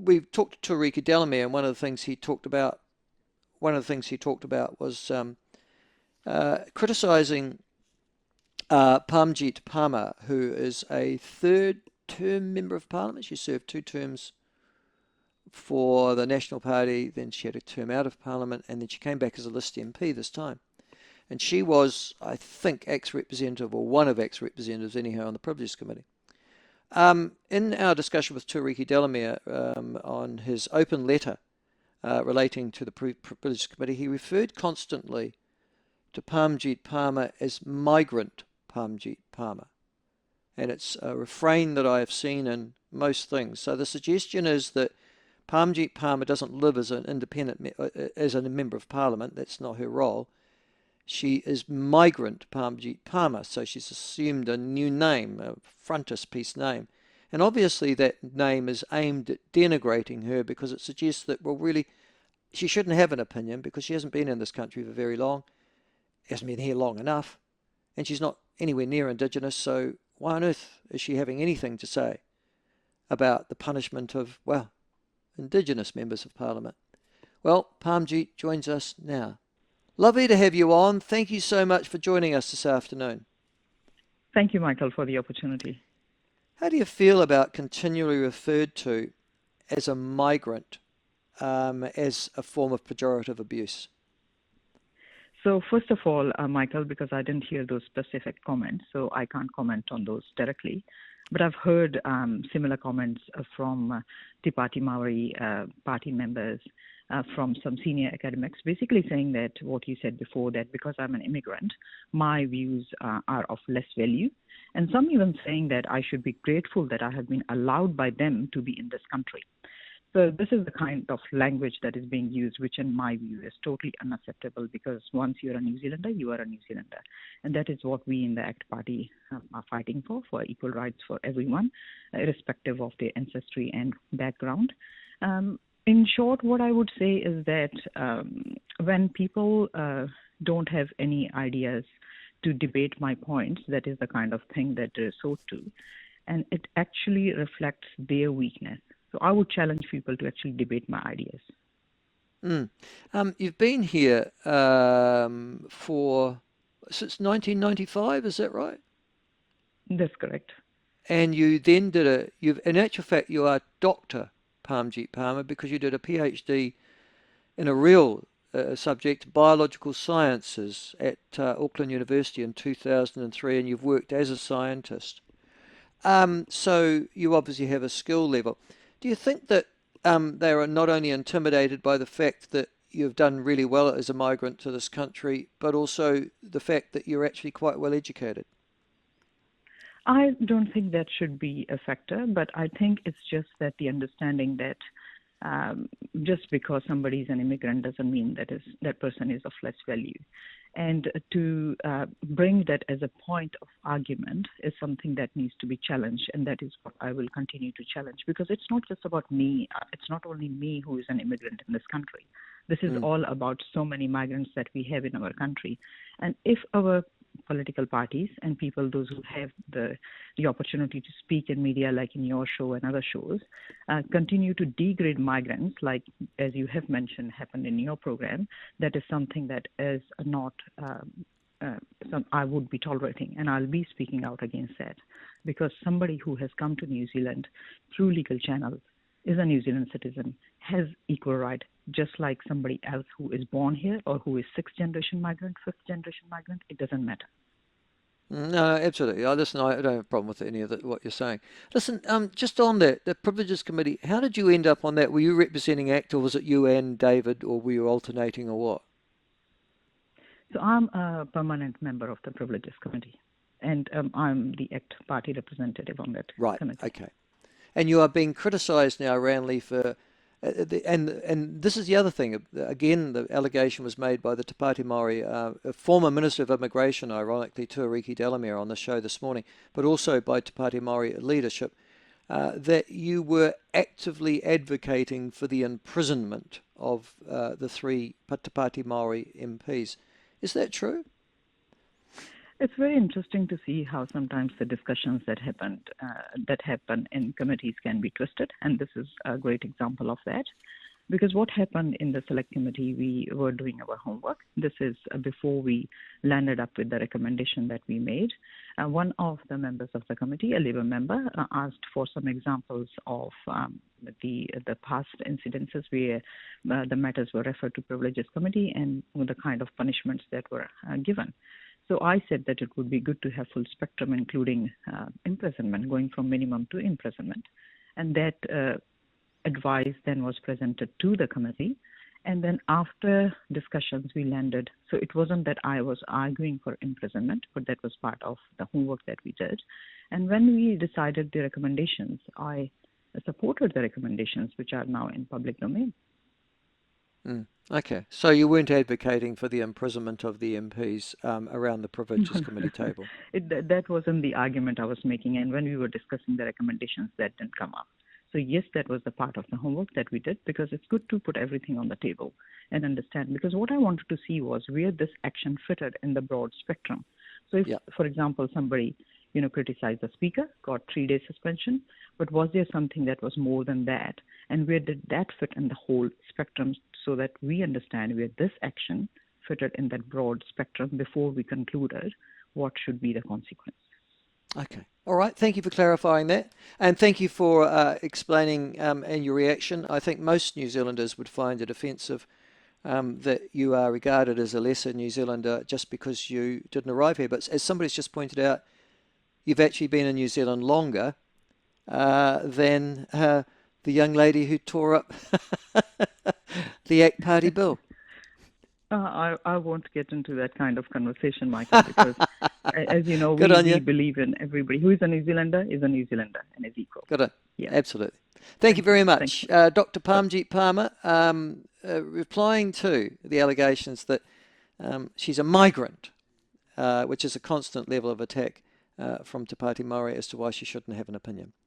we talked to Tariq Delamere, and one of the things he talked about was criticising Parmjeet Parmar, who is a third-term member of Parliament. She served 2 terms for the National Party, then she had a term out of Parliament, and then she came back as a list MP this time. And she was, I think, ex-representative, or one of ex-representatives anyhow, on the Privileges Committee. In our discussion with Tariq Delamere on his open letter relating to the Privileges Committee, he referred constantly to Parmjeet Parmar as Migrant Parmjeet Parmar. And it's a refrain that I have seen in most things. So the suggestion is that Parmjeet Parmar doesn't live as an independent, as a member of Parliament. That's not her role. She is Migrant Parmjeet Parmar, so she's assumed a new name, a frontispiece name. And obviously that name is aimed at denigrating her because it suggests that, well, really, she shouldn't have an opinion because she hasn't been in this country for very long, hasn't been here long enough, and she's not anywhere near Indigenous, so why on earth is she having anything to say about the punishment of, well, Indigenous members of Parliament? Well, Parmjeet joins us now. Lovely to have you on. Thank you so much for joining us this afternoon. Thank you, Michael, for the opportunity. How do you feel about continually referred to as a migrant as a form of pejorative abuse? So first of all, Michael, because I didn't hear those specific comments, so I can't comment on those directly. But I've heard similar comments from the Party Maori party members, from some senior academics, basically saying that what you said before, that because I'm an immigrant, my views are of less value. And some even saying that I should be grateful that I have been allowed by them to be in this country. So this is the kind of language that is being used, which in my view is totally unacceptable, because once you're a New Zealander, you are a New Zealander. And that is what we in the ACT Party are fighting for equal rights for everyone, irrespective of their ancestry and background. In short, what I would say is that when people don't have any ideas to debate my points, that is the kind of thing that they resort to, and it actually reflects their weakness. So I would challenge people to actually debate my ideas. You've been here since 1995, is that right? That's correct. And you then in actual fact, you are Dr. Parmjeet Parmar because you did a PhD in a real subject, biological sciences, at Auckland University in 2003, and you've worked as a scientist. So you obviously have a skill level. Do you think that they are not only intimidated by the fact that you've done really well as a migrant to this country, but also the fact that you're actually quite well educated? I don't think that should be a factor, but I think it's just that the understanding that just because somebody is an immigrant doesn't mean that person is of less value. And to bring that as a point of argument is something that needs to be challenged, and that is what I will continue to challenge, because it's not just about me. It's not only me who is an immigrant in this country. This is all about so many migrants that we have in our country. And if our political parties and people, those who have the opportunity to speak in media, like in your show and other shows, continue to degrade migrants, like, as you have mentioned, happened in your program, that is something that is not I would be tolerating, and I'll be speaking out against that, because somebody who has come to New Zealand through legal channels, is a New Zealand citizen, has equal right, just like somebody else who is born here or who is sixth generation migrant, fifth generation migrant. It doesn't matter. No, absolutely. I don't have a problem with any of what you're saying. Listen, just on that, the Privileges Committee, how did you end up on that? Were you representing ACT, or was it you and David, or were you alternating, or what? So I'm a permanent member of the Privileges Committee, and I'm the ACT Party representative on that committee. Right, okay. And you are being criticised now roundly for, and this is the other thing. Again, the allegation was made by the Te Pāti Maori, a former Minister of Immigration, ironically, Tariq Delamere, on the show this morning, but also by Te Pāti Maori leadership, that you were actively advocating for the imprisonment of the 3 Te Pāti Maori MPs. Is that true? It's very interesting to see how sometimes the discussions that happen in committees can be twisted, and this is a great example of that. Because what happened in the select committee, we were doing our homework. This is before we landed up with the recommendation that we made. One of the members of the committee, a Labour member, asked for some examples of the past incidences where the matters were referred to Privileges Committee and the kind of punishments that were given. So I said that it would be good to have full spectrum, including imprisonment, going from minimum to imprisonment. And that advice then was presented to the committee. And then after discussions, we landed. So it wasn't that I was arguing for imprisonment, but that was part of the homework that we did. And when we decided the recommendations, I supported the recommendations, which are now in public domain. Okay, so you weren't advocating for the imprisonment of the MPs around the Privileges Committee table? That wasn't the argument I was making. And when we were discussing the recommendations, that didn't come up. So yes, that was the part of the homework that we did, because it's good to put everything on the table and understand. Because what I wanted to see was where this action fitted in the broad spectrum. So if, for example, somebody criticized the speaker, got 3-day suspension, but was there something that was more than that? And where did that fit in the whole spectrum, so that we understand where this action fitted in that broad spectrum before we concluded what should be the consequence. Okay. All right. Thank you for clarifying that. And thank you for explaining and your reaction. I think most New Zealanders would find it offensive that you are regarded as a lesser New Zealander just because you didn't arrive here. But as somebody's just pointed out, you've actually been in New Zealand longer than the young lady who tore up the ACT Party bill. I won't get into that kind of conversation, Michael, because as you know, we believe in everybody who is a New Zealander is a New Zealander and is equal. Good on. Yeah. Absolutely. Thank you very much. Dr. Parmjeet Parmar, replying to the allegations that she's a migrant, which is a constant level of attack from Te Pāti Māori as to why she shouldn't have an opinion.